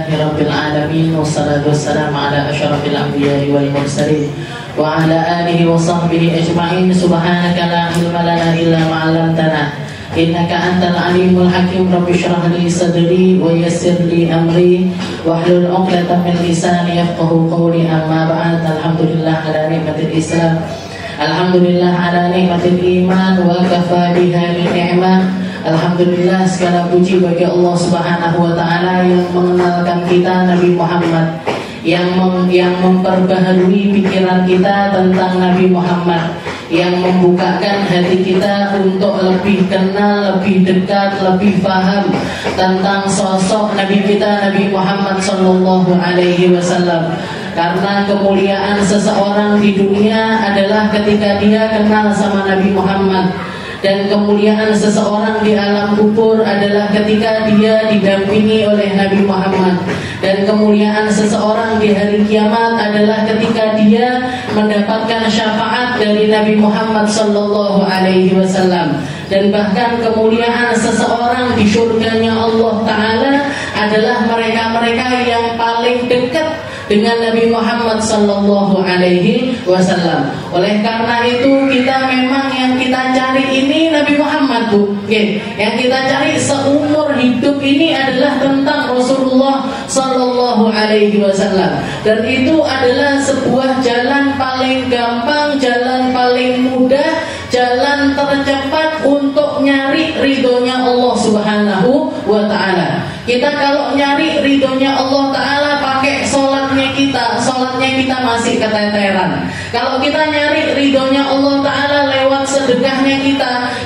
Rabbil alamin, wassalatu wassalamu ala asyrafil anbiya'i wal mursalin wa ala alihi wa sahbihi ajma'in. Subhanaka la ilma lana illa ma 'allamtana innaka antal alimul hakim. Rabbi shrah li sadri wa yassir li amri wahlul 'uqdatam min lisani yafqahu qawli. Amma ba'd. Alhamdulillah ala nikmatil Islam, alhamdulillah ala nikmatil iman, wa kafa biha min ni'mah. Alhamdulillah, segala puji bagi Allah Subhanahu wa taala yang mengenalkan kita Nabi Muhammad, yang memperbaharui pikiran kita tentang Nabi Muhammad, yang membukakan hati kita untuk lebih kenal, lebih dekat, lebih paham tentang sosok Nabi kita Nabi Muhammad sallallahu alaihi wasallam. Karena kemuliaan seseorang di dunia adalah ketika dia kenal sama Nabi Muhammad, dan kemuliaan seseorang di alam kubur adalah ketika dia didampingi oleh Nabi Muhammad, dan kemuliaan seseorang di hari kiamat adalah ketika dia mendapatkan syafaat dari Nabi Muhammad sallallahu alaihi wasallam. Dan bahkan kemuliaan seseorang di surganya Allah Ta'ala adalah mereka-mereka yang paling dekat dengan Nabi Muhammad sallallahu alaihi wasallam. Oleh karena itu kita memang yang kita cari ini Nabi Muhammad, Bu. Yang kita cari seumur hidup ini adalah tentang Rasulullah sallallahu alaihi wasallam. Dan itu adalah sebuah jalan paling gampang, jalan paling mudah, jalan tercepat untuk nyari ridhonya Allah Subhanahu wa ta'ala. Kita kalau nyari ridhonya Allah Ta'ala pakai sholatnya kita masih keteteran. Kalau kita nyari ridhonya Allah Ta'ala lewat sedekahnya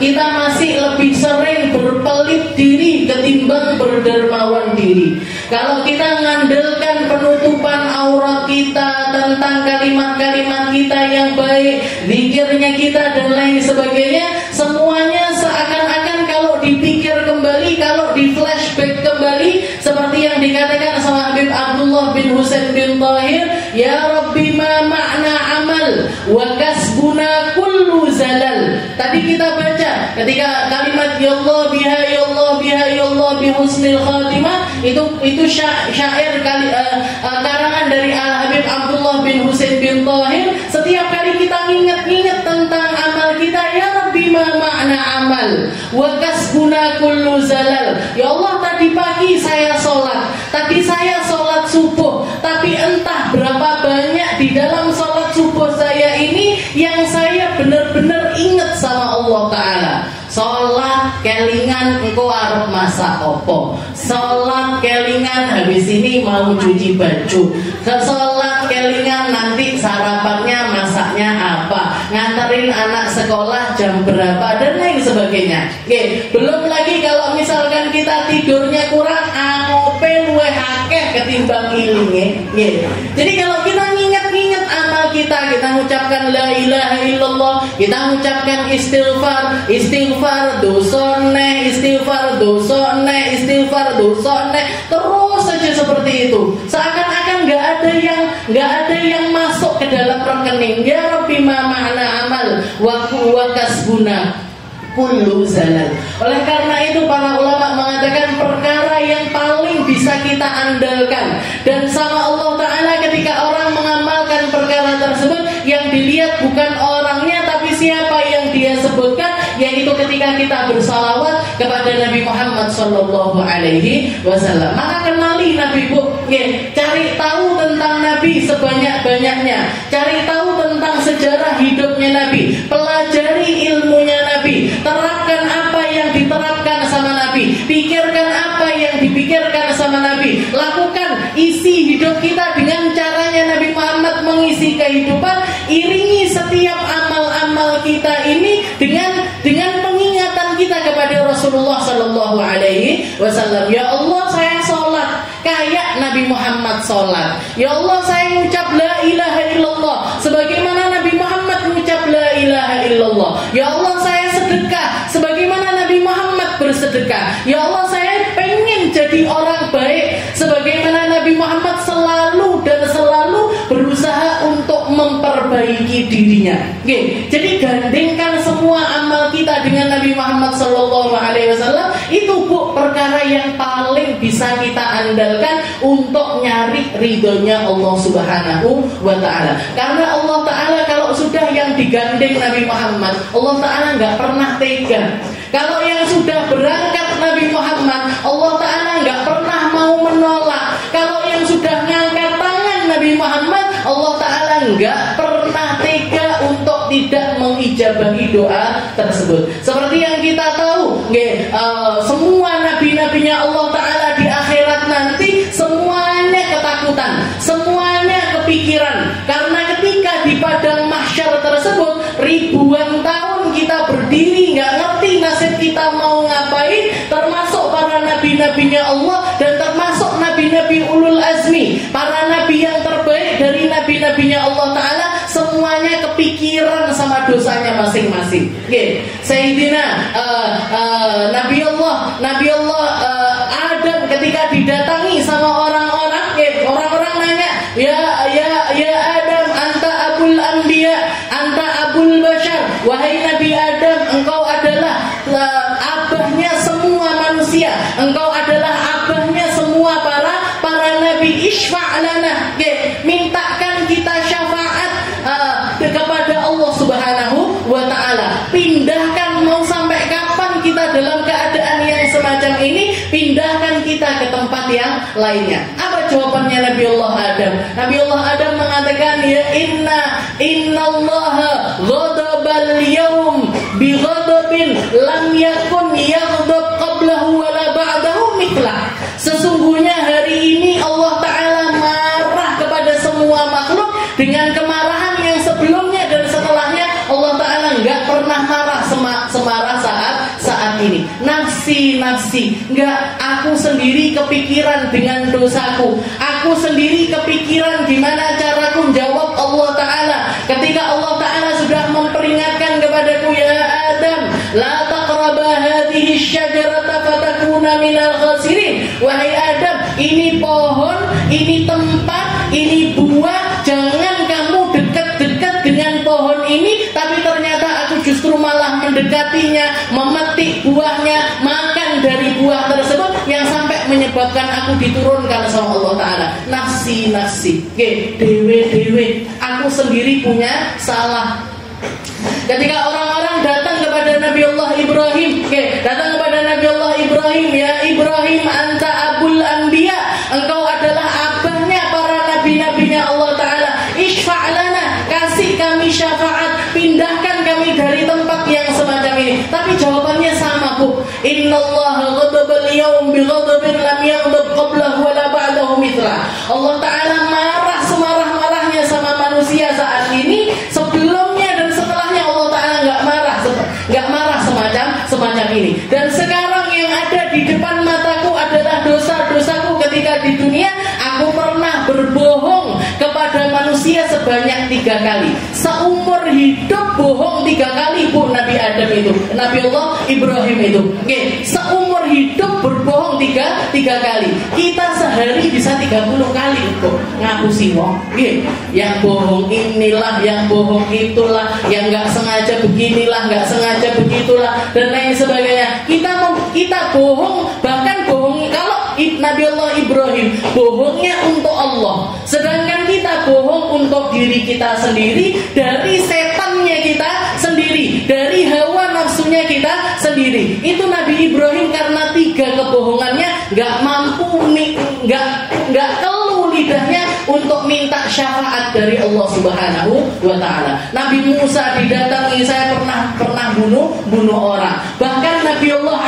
kita masih lebih sering berpelit diri ketimbang berdermawan diri. Kalau kita ngandalkan penutupan aurat kita tentang kalimat-kalimat kita yang baik, zikirnya kita dan lain sebagainya, semuanya seakan-akan kalau dipikir kembali, kalau di flashback kembali, seperti yang dikatakan sama Habib Abdullah bin Husain bin Tahir, ya Rabbi ma ma'na amal wa kasbuna kullu zalal. Tadi kita baca ketika kalimat ya Allah biha ya Allah biha ya Allah bi husnil khatimah, itu syair karangan dari Al Habib Abdullah bin Husain bin Tahir. Setiap kali kita ingat tentang amal kita, ya Rabbi ma ma'na amal wa kasbuna kullu zalal. Ya Allah, tadi pagi saya sholat, tadi saya sholat subuh, tapi entah berapa banyak di dalam sholat subuh saya ini yang saya benar-benar ingat sama Allah Ta'ala. Sholat kelingan engkau arep masak opo, sholat kelingan habis ini mau cuci baju, sholat kelingan nanti sarapannya masaknya apa, nganterin anak sekolah jam berapa dan lain sebagainya. Belum lagi kalau misalkan kita tidurnya kurang, angope luwih akeh ketimbang ilinge. Jadi kalau kita nginget amal kita mengucapkan la ilaha illallah, kita mengucapkan istighfar dosone, istighfar dosone, terus saja seperti itu. Seakan-akan nggak ada yang masuk ke dalam rekening. Ya Rabbi ma ma'na amal wa kasbuna kullu zalal. Oleh karena itu para ulama mengatakan perkara yang paling bisa kita andalkan dan sama Allah Ta'ala ketika orang mengamalkan perkara tersebut, yang dilihat bukan orangnya tapi siapa yang dia sebutkan, yaitu ketika kita bersalawat kepada Nabi Muhammad sallallahu alaihi wasallam. Maka kenali Nabi, Bu. Cari tahu tentang Nabi sebanyak-banyaknya, cari tahu tentang sejarah hidupnya Nabi, pelajari ilmunya Nabi, terapkan apa yang diterapkan sama Nabi, pikirkan apa yang dipikirkan sama Nabi, lakukan isi hidup kita dengan caranya Nabi Muhammad mengisi kehidupan. Iringi setiap amal-amal kita ini dengan pengingatan kita kepada Rasulullah sallallahu alaihi wasallam. Ya Allah, saya sholat kayak Nabi Muhammad sholat. Ya Allah, saya mengucap la ilaha illallah sebagaimana Nabi Muhammad mengucap la ilaha illallah. Ya Allah, saya sedekah sebagaimana Nabi Muhammad bersedekah. Ya Allah, saya pengen jadi orang baik sebagaimana Nabi Muhammad selalu berusaha untuk memperbaiki memperbaiki dirinya. Jadi gandengkan semua amal kita dengan Nabi Muhammad SAW. Itu Bu, perkara yang paling bisa kita andalkan untuk nyari ridhonya Allah Subhanahu wa ta'ala. Karena Allah ta'ala kalau sudah yang digandeng Nabi Muhammad, Allah ta'ala nggak pernah tega. Kalau yang sudah berangkat Nabi Muhammad, Allah ta'ala nggak pernah mau menolak. Kalau yang sudah ngangkat tangan Nabi Muhammad, Allah ta'ala nggak pernah tega untuk tidak mengijabahi doa tersebut. Seperti yang kita tahu, semua nabi-nabinya Allah ta'ala di akhirat nanti semuanya ketakutan, semuanya kepikiran. Karena ketika di padang mahsyar tersebut ribuan tahun kita berdiri nggak ngerti nasib kita mau ngapain, termasuk para nabi-nabinya Allah dan termasuk nabi-nabi ulul azmi, para nabi yang terbaik dari nabi-nabinya Allah ta'ala, semuanya kepikiran sama dosanya masing-masing. Sayyidina Nabi Allah Adam ketika didatangi sama orang-orang, orang-orang nanya, ya Adam, anta abul anbiya, anta abul bashar. Wahai Nabi Adam, engkau adalah abahnya semua manusia, engkau adalah abahnya semua para nabi. Isfa'lana, mintakan kita syafaat kepada Allah Subhanahu wa ta'ala. Pindahkan, mau sampai kapan kita dalam keadaan yang semacam ini? Pindahkan kita ke tempat yang lainnya. Apa jawabannya Nabi Allah Adam? Nabi Allah Adam mengatakan, ya innallaha ghadabal yawm bi ghadabin lam yakun yaghdab qablahu wala ba'dahu mithlah. Sesungguhnya hari ini Allah ta'ala marah kepada semua makhluk dengan kemarahan yang sebelumnya dan setelahnya Allah ta'ala nggak pernah marah semarah saat ini. Nafsi, nggak, aku sendiri kepikiran dengan dosaku, aku sendiri kepikiran gimana caraku jawab Allah ta'ala. Ketika Allah ta'ala sudah memperingatkan kepadaku, ya Adam, la taqraba hadhihi syajarata fatakuna minal khasirin. Wahai Adam, ini pohon, ini tempat, ini buah, jangan kamu dekat-dekat dengan pohon ini. Tapi ternyata aku justru malah mendekatinya, memetik buahnya, makan dari buah tersebut yang sampai menyebabkan aku diturunkan sama Allah ta'ala. Nafsi, dewe, aku sendiri punya salah. Ketika orang-orang datang kepada Nabi Allah Ibrahim, ya Ibrahim, anta abul anbiya, engkau adalah abahnya para nabi-nabinya Allah ta'ala. Isfa'lana, kasih kami syafaat, pindahkan kami dari tempat yang semacam ini. Tapi jawabannya sama, Bu. Innallaha ghadabal yawm bi ghadabin lam yaghdab qablahu wala ba'dahu mithlah. Allah ta'ala marah semarah-marahnya sama manusia saat ini, sebelumnya dan setelahnya Allah ta'ala nggak marah semacam ini. Dan sekarang yang ada di depan mataku adalah dosa-dosaku ketika di dunia. Aku pernah berbohong kepada manusia sebanyak 3 kali. Seumur hidup bohong 3 kali, Bu, Nabi Adam itu, Nabi Allah Ibrahim itu. Seumur hidup berbohong 3 kali. Kita sehari bisa 30 kali, Bu, ngapusi wong. Yang bohong inilah, yang bohong itulah, yang nggak sengaja beginilah, nggak sengaja begitulah, dan lain sebagainya. Kita bohong, bahkan bohong. Kalau Nabi Allah Ibrahim bohongnya untuk Allah, sedangkan kita bohong untuk diri kita sendiri, dari setannya kita sendiri, dari hawa nafsunya kita sendiri. Itu Nabi Ibrahim karena 3 kebohongannya nggak mampu, nggak keluh lidahnya untuk minta syafaat dari Allah Subhanahu wa ta'ala. Nabi Musa didatangi, saya pernah bunuh orang. Bahkan Nabi Allah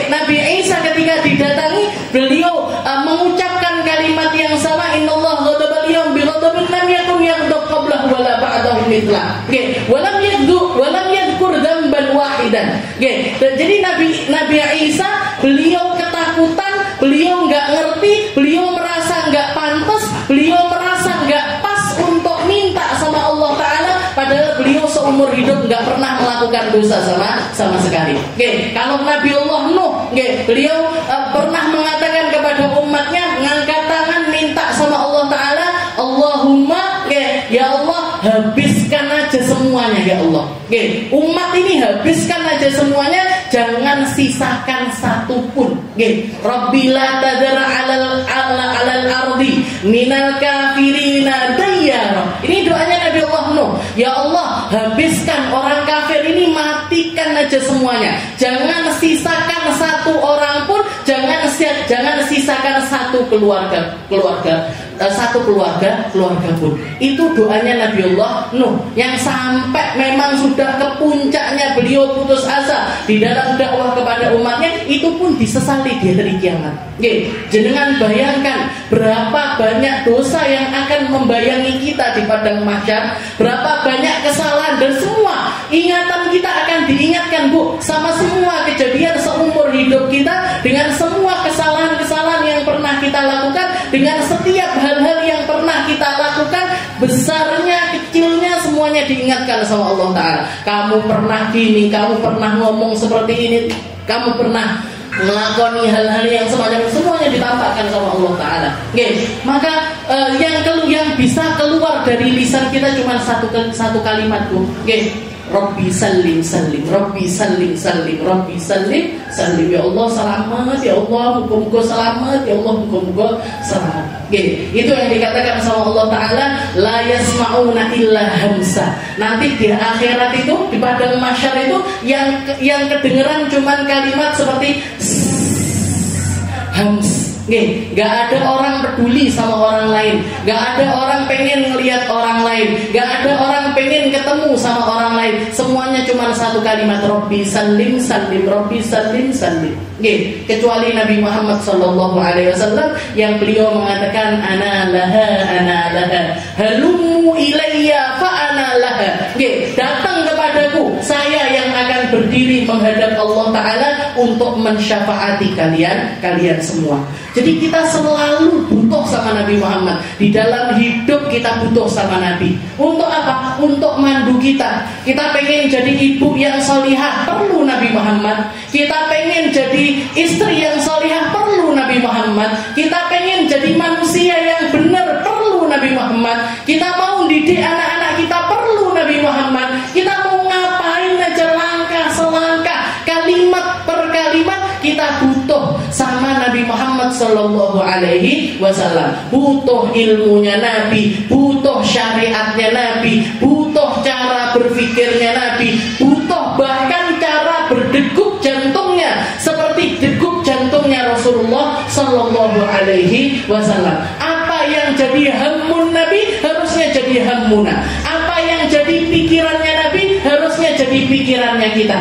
Nabi Isa ketika didatangi, beliau mengucapkan kalimat yang sama, innallaha ghadabal yawm bi ghadabin lam yakun yaghdab qablahu wala ba'dahu mithlah. Walam yadhkur dzamban wahidan. Jadi Nabi Isa, beliau ketakutan, beliau nggak ngerti, beliau merasa nggak pantas, beliau merasa nggak pas untuk minta sama Allah ta'ala, padahal beliau seumur hidup nggak pernah melakukan dosa sama sekali. Kalau Nabi Allah Nuh, beliau pernah mengatakan kepada umatnya, mengangkat tangan minta sama Allah ta'ala, Allahumma, ya Allah, habiskan aja semuanya ya Allah. Oke, umat ini habiskan aja semuanya, jangan sisakan satu pun. Oke, Rabbi la tadar alal ardi minal kafirina dayyara. Ini doanya Nabi Allah Nuh. Ya Allah, habiskan orang kafir ini, matikan aja semuanya. Jangan sisakan satu orang pun, jangan sisakan satu keluarga pun. Itu doanya Nabi Allah Nuh yang sampai memang sudah ke puncaknya beliau putus asa di dalam dakwah kepada umatnya, itu pun disesali di hari kiamat. Oke, jenengan bayangkan berapa banyak dosa yang akan membayangi kita di padang mahsyar, berapa banyak kesalahan, dan semua ingatan kita akan diingatkan, Bu, sama semua kejadian seumur hidup kita, dengan semua kesalahan-kesalahan yang pernah kita lakukan, dengan setiap hal-hal yang pernah kita lakukan, besarnya, kecilnya, semuanya diingatkan sama Allah Ta'ala. Kamu pernah gini, kamu pernah ngomong seperti ini, kamu pernah melakoni hal-hal yang semacam, semuanya ditampakkan sama Allah Ta'ala. Oke, maka yang bisa keluar dari lisan kita cuma satu kalimat, Bu. Oke, Rabbi salim salim, Rabbi salim salim, Rabbi salim salim. Ya Allah selamat, ya Allah muka-muka selamat, ya Allah muka-muka selamat. Oke, itu yang dikatakan sama Allah Ta'ala, la yasma'una illa hamsa. Nanti di akhirat itu, di padang mahsyar itu, yang kedengeran cuman kalimat seperti hams. Gak ada orang peduli sama orang lain, gak ada orang pengen ngelihat orang lain, gak ada orang pengen ketemu sama orang lain. Semuanya cuma satu kalimat, Rabbi salim salim, Rabbi salim salim. Kecuali Nabi Muhammad SAW yang beliau mengatakan ana laha halumu ilayya fa ana laha. Datang kepadaku, saya yang akan berdiri menghadap Allah Ta'ala untuk mensyafaati kalian semua. Jadi kita selalu butuh sama Nabi Muhammad. Di dalam hidup kita butuh sama Nabi. Untuk apa? Untuk mandu kita. Kita pengen jadi ibu yang solihah, perlu Nabi Muhammad. Kita pengen jadi istri yang solihah, perlu Nabi Muhammad. Kita pengen jadi manusia yang benar, perlu Nabi Muhammad. Kita mau didik anak-anak kita, perlu Nabi Muhammad. Kita mau ngapain aja, langkah selangkah, kalimat per kalimat, kita butuh sama Nabi Muhammad Sallallahu Alaihi Wasallam. Butuh ilmunya Nabi, butuh syariatnya Nabi, butuh cara berpikirnya Nabi, butuh bahkan cara berdegup jantungnya seperti degup jantungnya Rasulullah Sallallahu Alaihi Wasallam. Apa yang jadi hammun Nabi harusnya jadi hammuna. Apa yang jadi pikirannya Nabi harusnya jadi pikirannya kita.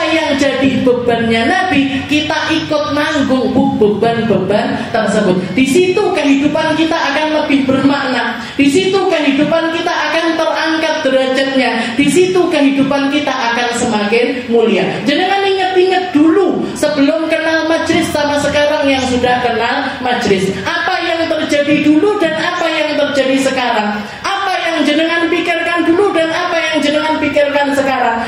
Yang jadi bebannya Nabi, kita ikut nanggung beban-beban tersebut. Di situ kehidupan kita akan lebih bermakna. Di situ kehidupan kita akan terangkat derajatnya. Di situ kehidupan kita akan semakin mulia. Jangan ingat-ingat dulu sebelum kenal majlis sama sekarang yang sudah kenal majlis. Apa yang terjadi dulu dan apa yang terjadi sekarang? Apa yang jenengan pikirkan dulu dan apa yang jenengan pikirkan sekarang?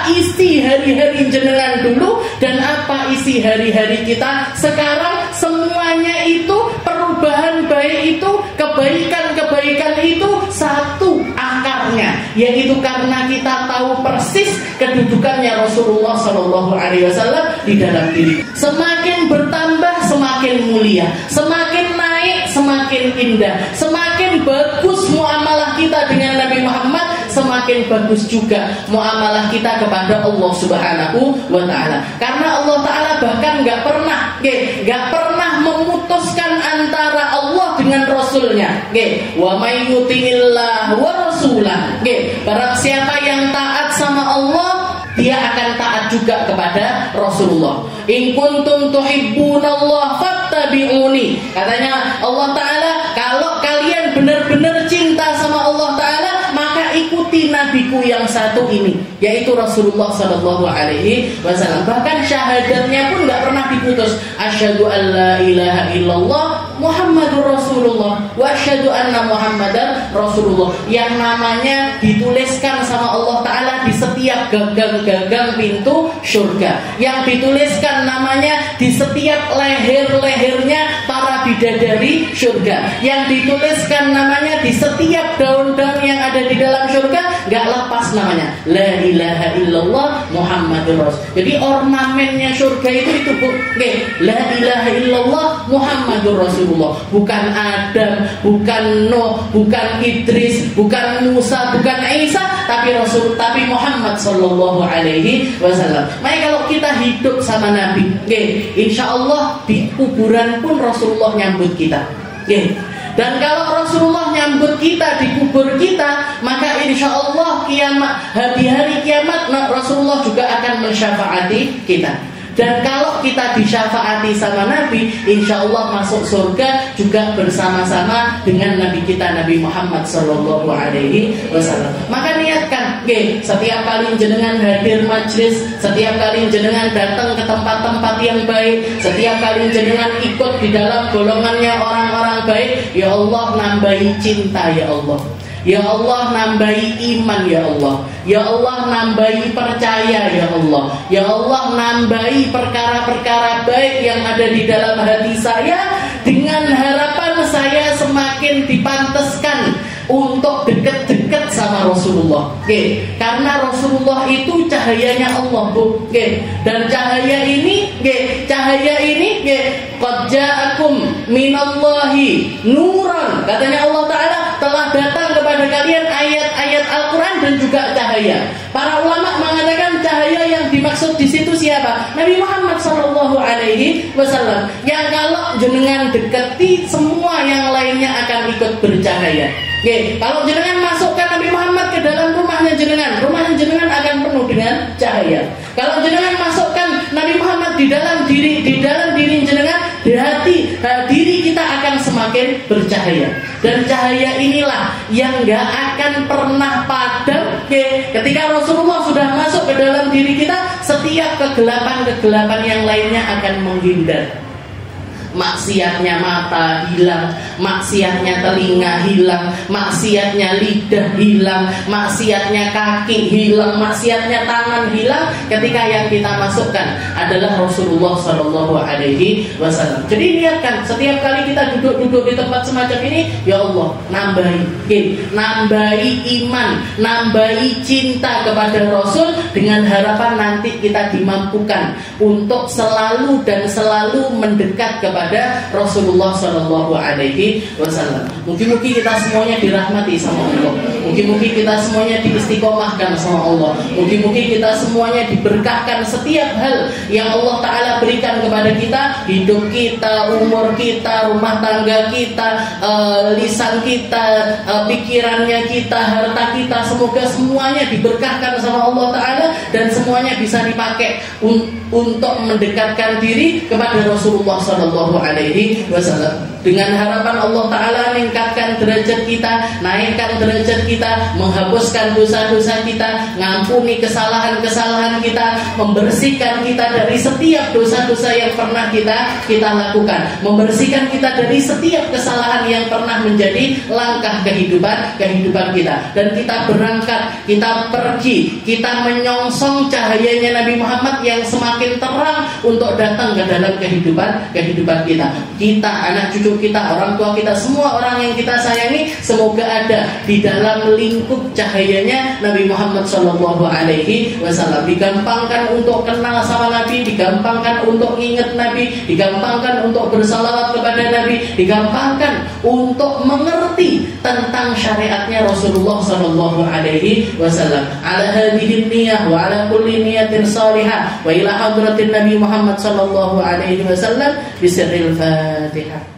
Isi hari-hari jenengan dulu dan apa isi hari-hari kita sekarang, semuanya itu perubahan baik itu, kebaikan-kebaikan itu satu akarnya, yaitu karena kita tahu persis kedudukannya Rasulullah Shallallahu Alaihi Wasallam di dalam diri. Semakin bertambah semakin mulia, semakin naik semakin indah, semakin bagus muamalah kita dengan Nabi Muhammad, semakin bagus juga muamalah kita kepada Allah Subhanahu wa Ta'ala. Karena Allah Ta'ala bahkan gak pernah memutuskan antara Allah dengan Rasulnya. Wa may yuti'illah wa rasulah. Barang siapa yang taat sama Allah, dia akan taat juga kepada Rasulullah. In kuntum tuhibbunallah fattabi'uni. Katanya Allah Ta'ala, kalau kalian benar-benar cinta sama Allah Ta'ala, maka ikuti nabiku yang satu ini, yaitu Rasulullah Sallallahu Alaihi Wasallam. Bahkan syahadatnya pun nggak pernah diputus. Asyhadu an la ilaha illallah Muhammadur Rasulullah wa asyhadu anna Muhammadar Rasulullah, yang namanya dituliskan sama Allah Ta'ala di setiap gagang-gagang pintu surga, yang dituliskan namanya di setiap leher-lehernya para bidadari surga, yang dituliskan namanya di setiap daun-daun yang ada di dalam surga, gak lepas namanya la ilaha illallah Muhammadur Rasul. Jadi ornamennya surga itu la ilaha illallah Muhammadur Rasulullah. Bukan Adam, bukan Nuh, bukan Idris, bukan Musa, bukan Isa, tapi Muhammad sallallahu alaihi wasallam. Makanya kalau kita hidup sama Nabi, insya Allah di kuburan pun Rasulullah nyambut kita. Dan kalau Rasulullah nyambut kita di kubur kita, maka insya Allah di hari kiamat Rasulullah juga akan mensyafaati kita. Dan kalau kita disyafaati sama Nabi, insya Allah masuk surga juga bersama-sama dengan Nabi kita Nabi Muhammad sallallahu alaihi wasallam. Maka niatkan, setiap kali jenengan hadir majlis, setiap kali jenengan datang ke tempat-tempat yang baik, setiap kali jenengan ikut di dalam golongannya orang-orang baik, ya Allah nambahi cinta ya Allah. Ya Allah nambahi iman ya Allah. Ya Allah nambahi percaya ya Allah. Ya Allah nambahi perkara-perkara baik yang ada di dalam hati saya, dengan harapan saya semakin dipantaskan untuk dekat-dekat sama Rasulullah. Karena Rasulullah itu cahayanya Allah, Bu. Dan cahaya ini qad ja'akum minallahi nuran. Katanya Allah Ta'ala telah datang kepada kalian ayat-ayat Al-Quran dan juga cahaya. Para ulama mengatakan cahaya yang dimaksud di situ siapa? Nabi Muhammad sallallahu alaihi wasallam. Yang kalau jenengan dekati, semua yang lainnya akan ikut bercahaya. Kalau jenengan masukkan Nabi Muhammad ke dalam rumahnya jenengan akan penuh dengan cahaya. Kalau jenengan masukkan Nabi Muhammad di dalam diri jenengan, diri kita akan semakin bercahaya. Dan cahaya inilah yang gak akan pernah padam. Ketika Rasulullah sudah masuk ke dalam diri kita, setiap kegelapan-kegelapan yang lainnya akan menghindar. Maksiatnya mata hilang, maksiatnya telinga hilang, maksiatnya lidah hilang, maksiatnya kaki hilang, maksiatnya tangan hilang, ketika yang kita masukkan adalah Rasulullah sallallahu alaihi wasallam. Jadi niatkan setiap kali kita duduk di tempat semacam ini, ya Allah nambahi iman, nambahi cinta kepada Rasul, dengan harapan nanti kita dimampukan untuk selalu mendekat kepada Rasulullah sallallahu alaihi wasallam. Mungkin kita semuanya dirahmati sama Allah. Mungkin kita semuanya diistiqomahkan sama Allah. Mungkin kita semuanya diberkahkan setiap hal yang Allah Ta'ala berikan kepada kita. Hidup kita, umur kita, rumah tangga kita, lisan kita, pikirannya kita, harta kita, semoga semuanya diberkahkan sama Allah Ta'ala, dan semuanya bisa dipakai untuk mendekatkan diri kepada Rasulullah sallallahu alaihi wasallam. Dengan harapan Allah Ta'ala meningkatkan derajat kita, naikkan derajat kita, menghapuskan dosa-dosa kita, ngampuni kesalahan-kesalahan kita, membersihkan kita dari setiap dosa-dosa yang pernah kita lakukan, membersihkan kita dari setiap kesalahan yang pernah menjadi langkah kehidupan kita. Dan kita berangkat, kita pergi, kita menyongsong cahayanya Nabi Muhammad yang semakin terang untuk datang ke dalam kehidupan kita. Kita, anak cucu kita, orang tua kita, semua orang yang kita sayangi, semoga ada di dalam lingkup cahayanya Nabi Muhammad sallallahu alaihi wasallam. Digampangkan untuk kenal sama Nabi, digampangkan untuk ingat Nabi, digampangkan untuk bersalawat kepada Nabi, digampangkan untuk mengerti tentang syariatnya Rasulullah sallallahu alaihi wasallam. Ala hadhihi niyyah wa ala kulli niyatin salihah wa ila hadratin Nabi Muhammad sallallahu alaihi wasallam bisirril Fatihah.